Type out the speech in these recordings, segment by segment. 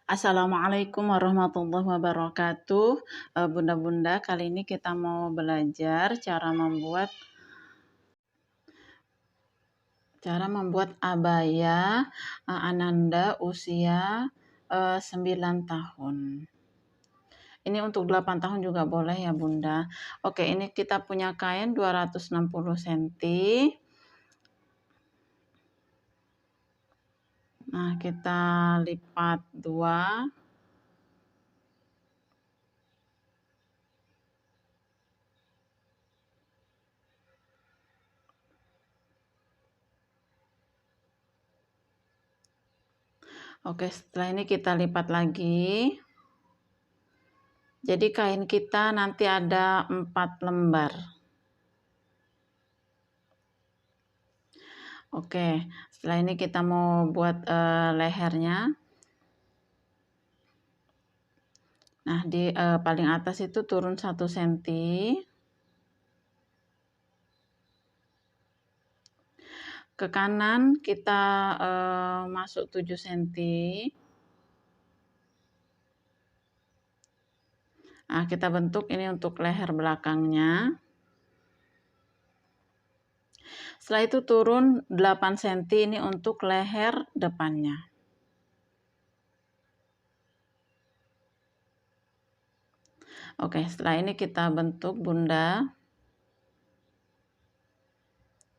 Assalamualaikum warahmatullahi wabarakatuh. Bunda-bunda, kali ini kita mau belajar cara membuat abaya ananda usia 9 tahun. Ini untuk 8 tahun juga boleh ya Bunda. Oke, ini kita punya kain 260 cm. Nah, kita lipat 2. Oke, setelah ini kita lipat lagi. Jadi kain kita nanti ada 4 lembar. Oke, setelah ini kita mau buat lehernya. Nah, di paling atas itu turun 1 cm. Ke kanan kita masuk 7 cm. Nah, kita bentuk ini untuk leher belakangnya. Setelah itu turun 8 cm ini untuk leher depannya. Oke, setelah ini kita bentuk Bunda.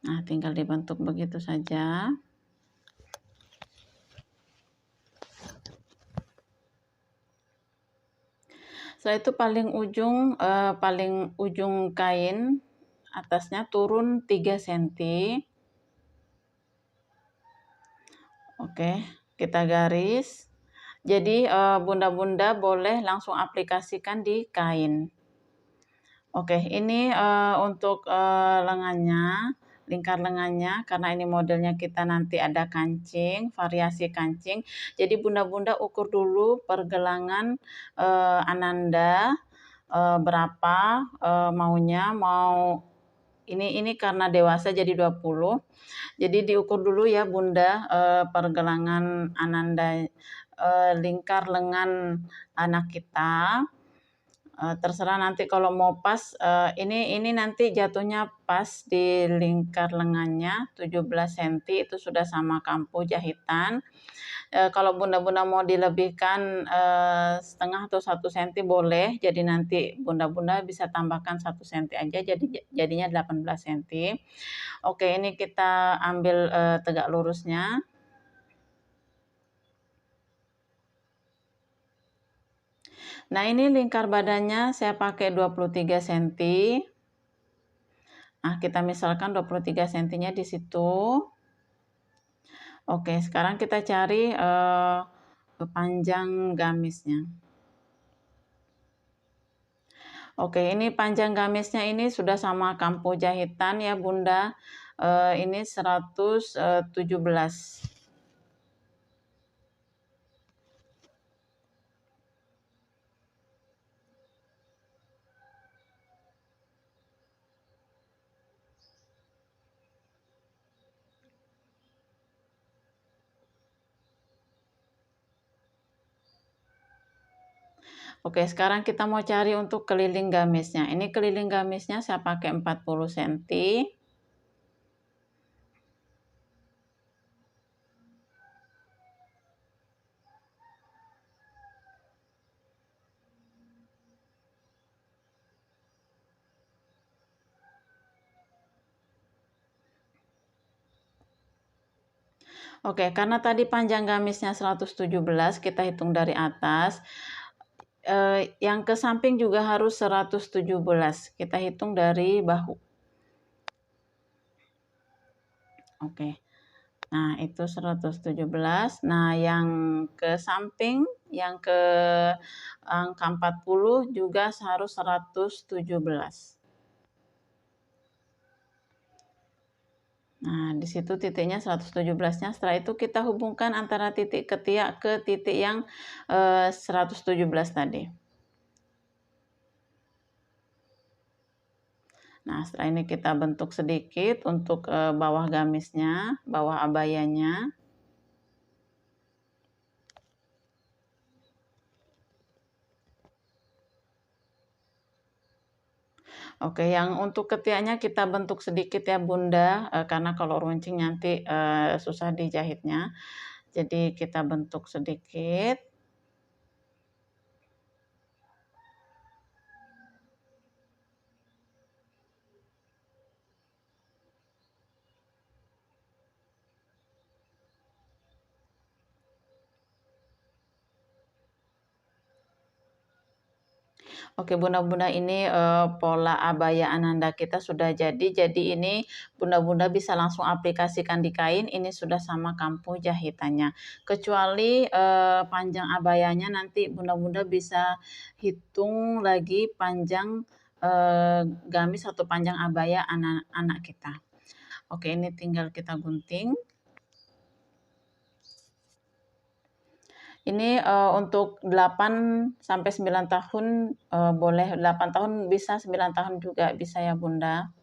Nah, tinggal dibentuk begitu saja. Setelah itu paling ujung kain atasnya turun 3 cm. Oke, kita garis. Jadi bunda-bunda boleh langsung aplikasikan di kain. Oke, ini untuk lengannya, lingkar lengannya, karena ini modelnya kita nanti ada kancing, variasi kancing. Jadi bunda-bunda ukur dulu pergelangan ananda berapa maunya, ini karena dewasa jadi 20. Jadi diukur dulu ya Bunda pergelangan ananda lingkar lengan anak kita. Terserah nanti kalau mau pas ini nanti jatuhnya pas di lingkar lengannya 17 cm itu sudah sama kampu jahitan. Kalau bunda-bunda mau dilebihkan setengah atau 1 cm boleh, jadi nanti bunda-bunda bisa tambahkan 1 cm aja, jadinya 18 cm. Oke, ini kita ambil tegak lurusnya. Nah, ini lingkar badannya saya pakai 23 cm. Nah, kita misalkan 23 cm-nya di situ. Oke, sekarang kita cari panjang gamisnya. Oke, ini panjang gamisnya ini sudah sama kampu jahitan ya Bunda. Ini 117. Oke, sekarang kita mau cari untuk keliling gamisnya. Ini keliling gamisnya saya pakai 40 cm. Oke, karena tadi panjang gamisnya 117, kita hitung dari atas. Yang ke samping juga harus 117. Kita hitung dari bahu. Oke. Nah, itu 117. Nah, yang ke samping, yang ke angka 40 juga harus 117. Nah, di situ titiknya 117-nya. Setelah itu kita hubungkan antara titik ketiak ke titik yang 117 tadi. Nah, setelah ini kita bentuk sedikit untuk bawah gamisnya, bawah abayanya. Oke, yang untuk ketiaknya kita bentuk sedikit ya Bunda, karena kalau runcing nanti, susah dijahitnya. Jadi kita bentuk sedikit. Oke, Bunda-Bunda, ini, pola abaya ananda kita sudah jadi. Jadi ini Bunda-Bunda bisa langsung aplikasikan di kain, ini sudah sama kampuh jahitannya. Kecuali, panjang abayanya nanti Bunda-Bunda bisa hitung lagi panjang, gamis atau panjang abaya anak kita. Oke, ini tinggal kita gunting. Ini, untuk 8 sampai 9 tahun, boleh 8 tahun bisa, 9 tahun juga bisa ya Bunda.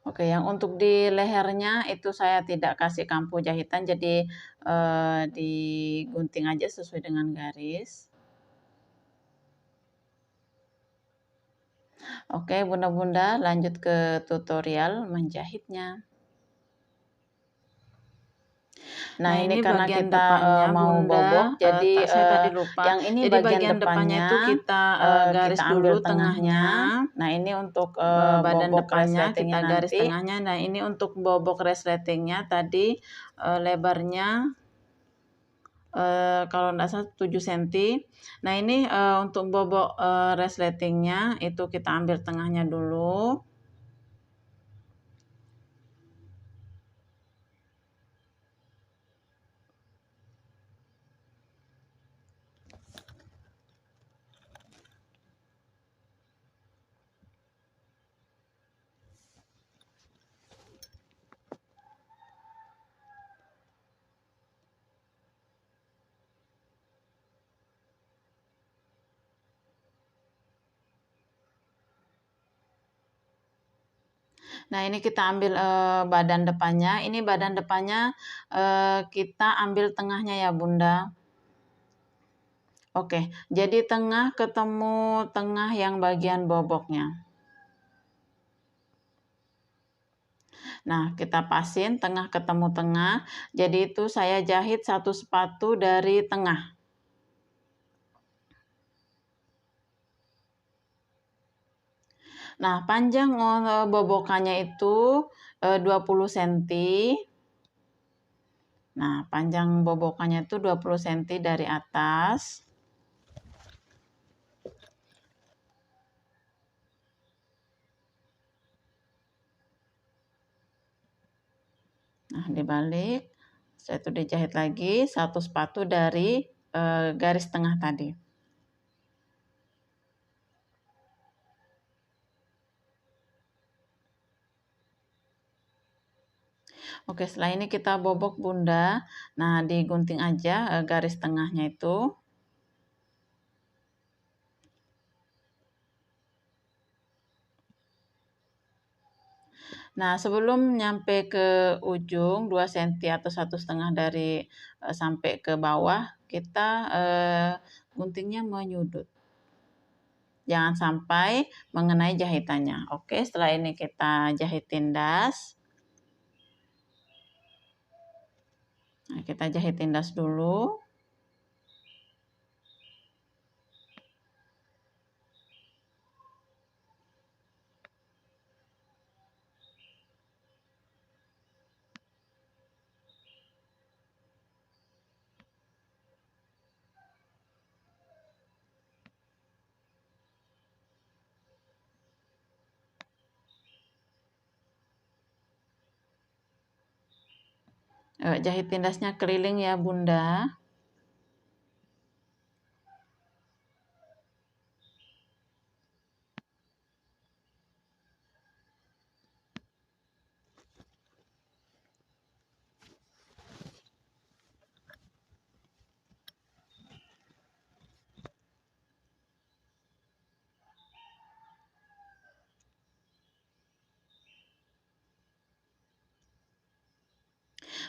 Oke, yang untuk di lehernya itu saya tidak kasih kampuh jahitan, jadi, digunting aja sesuai dengan garis. Oke, Bunda-Bunda, lanjut ke tutorial menjahitnya. Nah, ini karena bagian kita, depannya, mau Bunda, bobok, jadi, saya tadi lupa. yang ini Jadi bagian bagian depannya depannya, itu kita, garis kita ambil dulu tengahnya. Nah, ini untuk, badan bobok depannya resletingnya kita garis nanti. tengahnya. Nah, ini untuk bobok resletingnya tadi, lebarnya, kalau nggak salah 7 senti. Nah, ini, untuk bobok, resletingnya itu kita ambil tengahnya dulu. Nah, ini kita ambil, badan depannya. Ini badan depannya, kita ambil tengahnya ya Bunda. Oke, jadi tengah ketemu tengah yang bagian boboknya. Nah, kita pasin tengah ketemu tengah. Jadi itu saya jahit satu sepatu dari tengah. Nah, panjang, bobokannya itu, 20 senti. Nah, panjang bobokannya itu 20 senti dari atas. Nah, dibalik, saya itu dijahit lagi satu sepatu dari, garis tengah tadi. Oke, setelah ini kita bobok Bunda. Nah, digunting aja, garis tengahnya itu. Nah, sebelum nyampe ke ujung 2 senti atau 1,5 dari, sampai ke bawah, kita, guntingnya menyudut. Jangan sampai mengenai jahitannya. Oke, setelah ini kita jahit tindas. Nah, kita jahit tindas dulu. Jahit tindasnya keliling ya Bunda.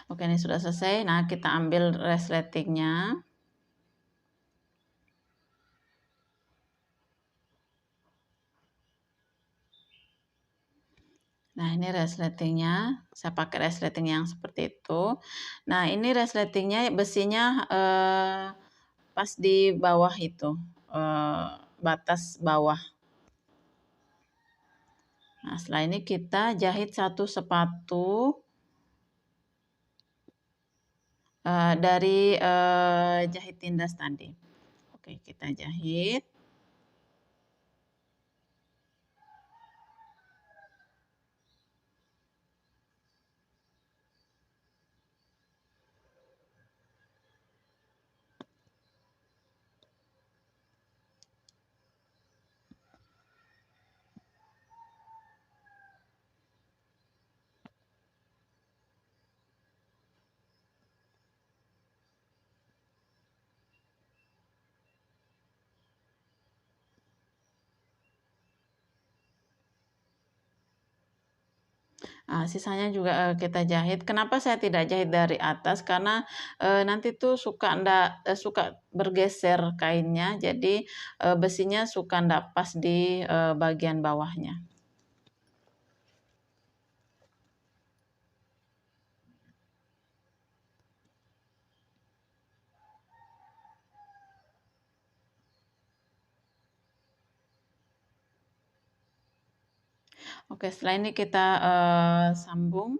Oke, ini sudah selesai. Nah, kita ambil resletingnya. Nah, ini resletingnya. Saya pakai resleting yang seperti itu. Nah, ini resletingnya besinya pas di bawah itu, batas bawah. Nah, setelah ini kita jahit satu sepatu dari jahit tindas tadi. Oke, kita jahit. Sisanya juga kita jahit. Kenapa saya tidak jahit dari atas? Karena nanti tuh suka bergeser kainnya, jadi besinya suka ndak pas di bagian bawahnya. Oke, setelah ini kita sambung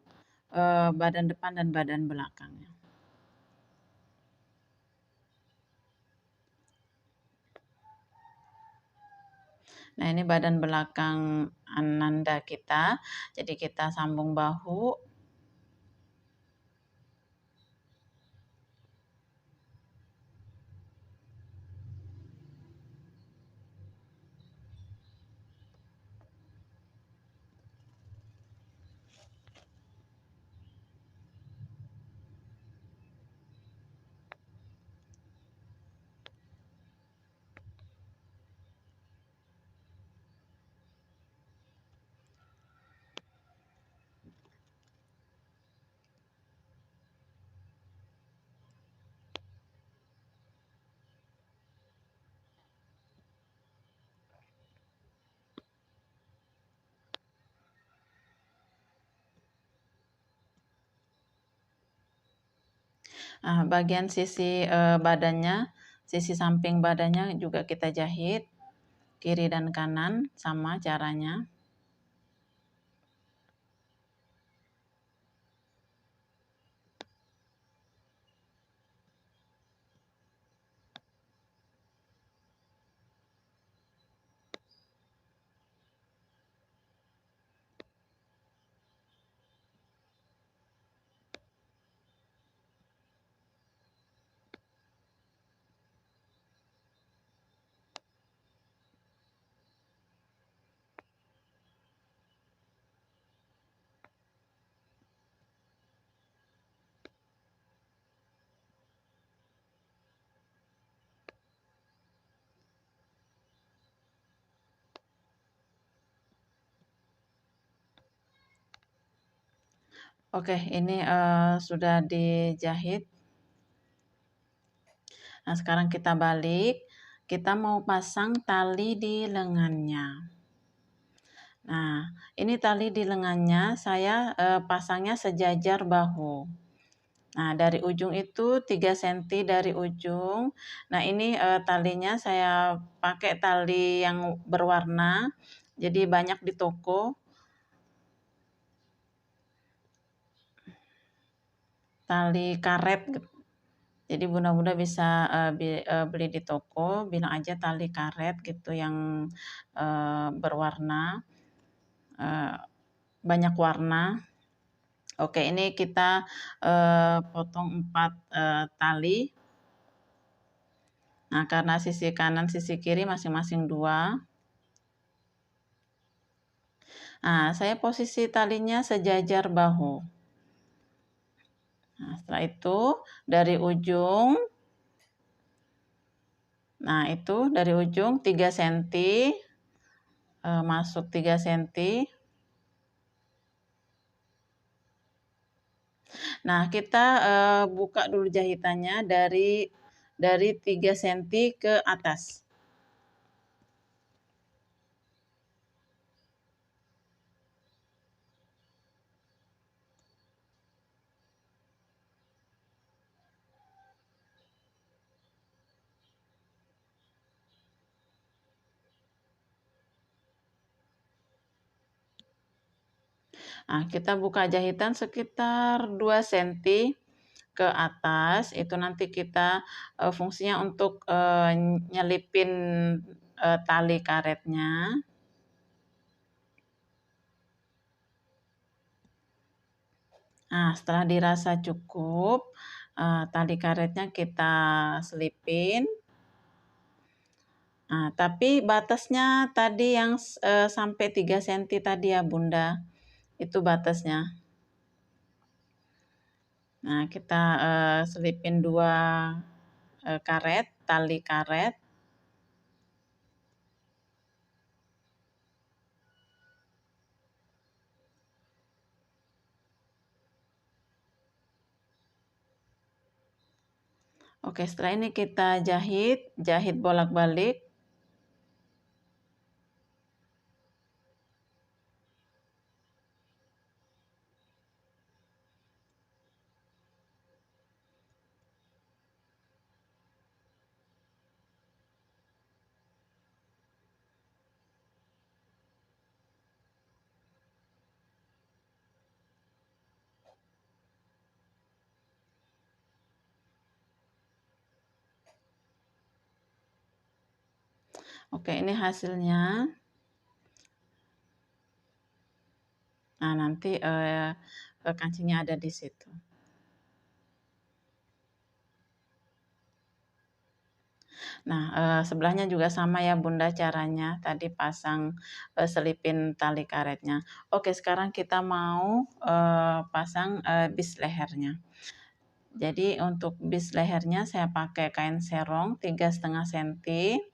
badan depan dan badan belakangnya. Nah, ini badan belakang Ananda kita. Jadi kita sambung bahu. Bagian sisi badannya, sisi samping badannya juga kita jahit, kiri dan kanan sama caranya. Oke, ini sudah dijahit. Nah, sekarang kita balik. Kita mau pasang tali di lengannya. Nah, ini tali di lengannya saya pasangnya sejajar bahu. Nah, dari ujung itu 3 cm dari ujung. Nah, ini talinya saya pakai tali yang berwarna. Jadi banyak di toko. Tali karet. Jadi bunda-bunda bisa beli di toko, bilang aja tali karet gitu yang berwarna, banyak warna. Oke, ini kita potong 4 tali. Nah, karena sisi kanan, sisi kiri masing-masing 2. Nah, saya posisi talinya sejajar bahu. Nah, setelah itu dari ujung, nah itu dari ujung 3 cm, masuk 3 cm. Nah, kita, buka dulu jahitannya dari 3 senti ke atas. Nah, kita buka jahitan sekitar 2 senti ke atas, itu nanti kita, fungsinya untuk, nyelipin, tali karetnya. Nah, setelah dirasa cukup, tali karetnya kita selipin. Nah, tapi batasnya tadi yang sampai 3 senti tadi ya, Bunda, itu batasnya. Nah, kita, selipin 2, karet, tali karet. Oke, setelah ini kita jahit bolak-balik. Oke, ini hasilnya. Nah, nanti, kancingnya ada di situ. Nah, sebelahnya juga sama ya, Bunda, caranya. Tadi pasang, selipin tali karetnya. Oke, sekarang kita mau, pasang, bis lehernya. Jadi untuk bis lehernya saya pakai kain serong 3,5 senti.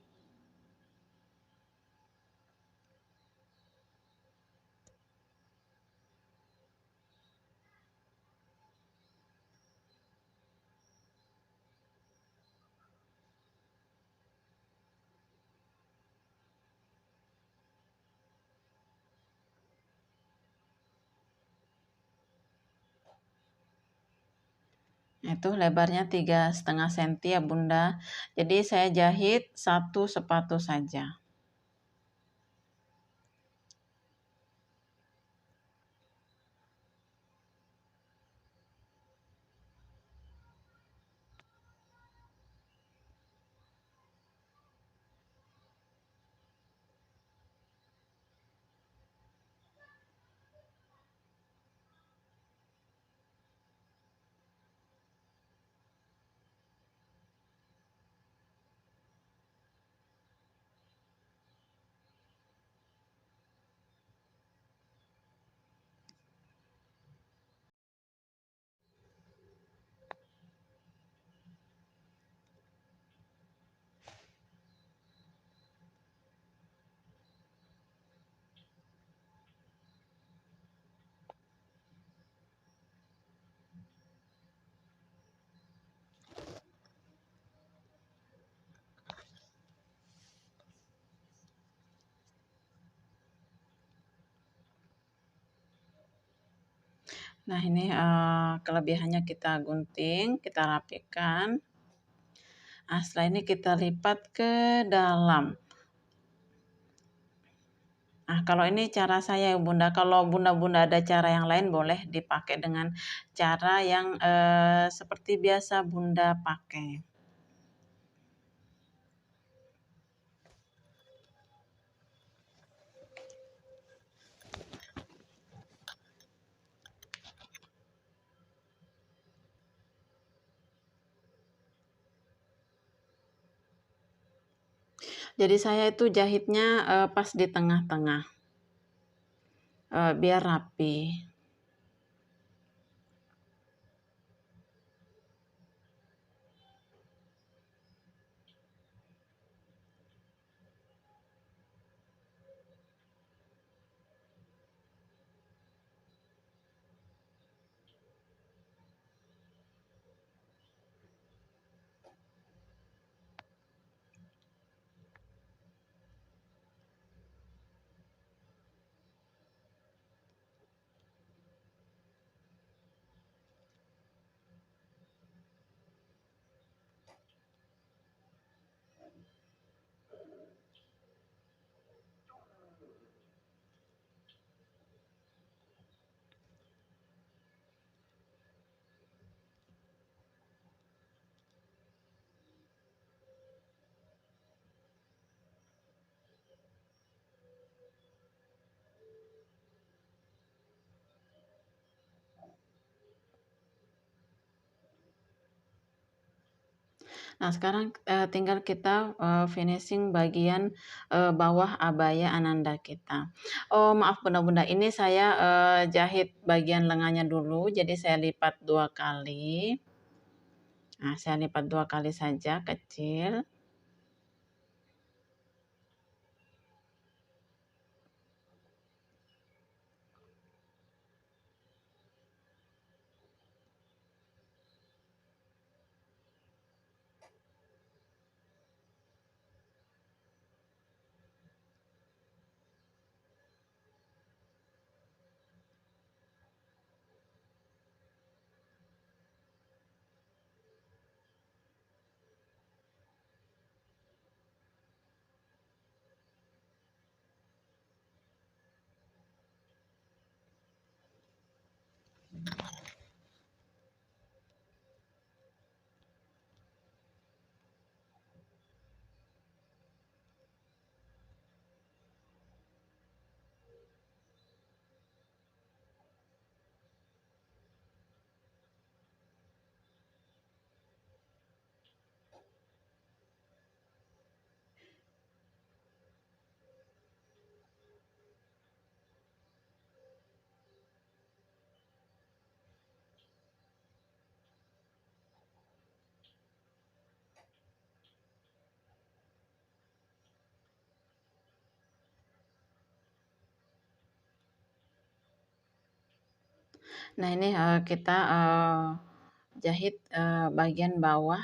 Itu lebarnya 3,5 senti ya, Bunda. Jadi saya jahit 1 sepatu saja. Nah, ini, kelebihannya kita gunting, kita rapikan. Nah, setelah ini kita lipat ke dalam. Nah, kalau ini cara saya ya, Bunda. Kalau Bunda-Bunda ada cara yang lain boleh dipakai dengan cara yang, seperti biasa Bunda pakai. Jadi saya itu jahitnya, pas di tengah-tengah, biar rapi. Nah, sekarang, tinggal kita, finishing bagian, bawah abaya ananda kita. Oh, maaf bunda-bunda, ini saya, jahit bagian lengannya dulu, jadi saya lipat 2 kali. Nah, saya lipat 2 kali saja kecil. Nah, ini, kita, jahit, bagian bawah,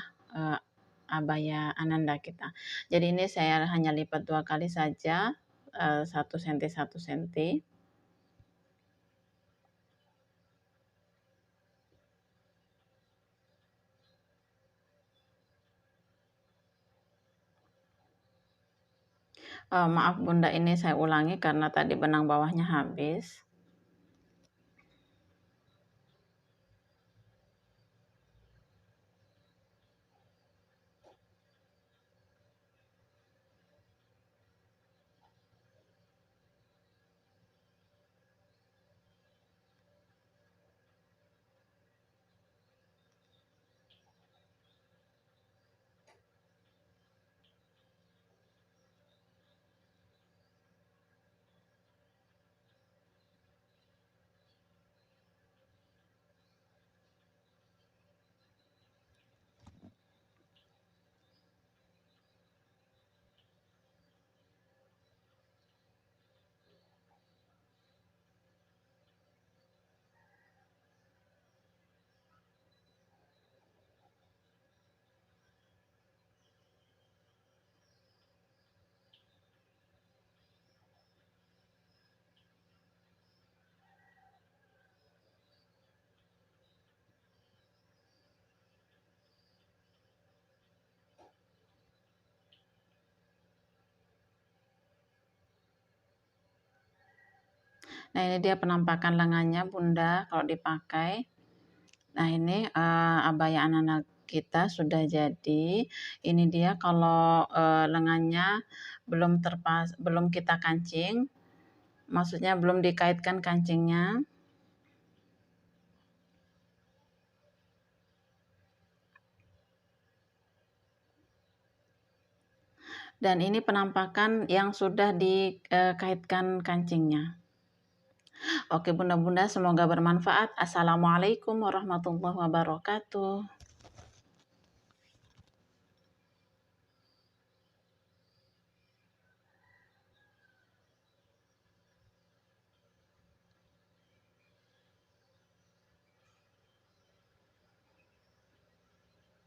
abaya ananda kita. Jadi ini saya hanya lipat 2 kali saja, 1 senti 1 senti. Maaf Bunda, ini saya ulangi karena tadi benang bawahnya habis. Nah, ini dia penampakan lengannya Bunda kalau dipakai. Nah, ini, abaya anak-anak kita sudah jadi. Ini dia kalau, lengannya belum kita kancing, maksudnya belum dikaitkan kancingnya. Dan ini penampakan yang sudah dikaitkan kancingnya. Oke Bunda-bunda, semoga bermanfaat. Assalamualaikum warahmatullahi wabarakatuh.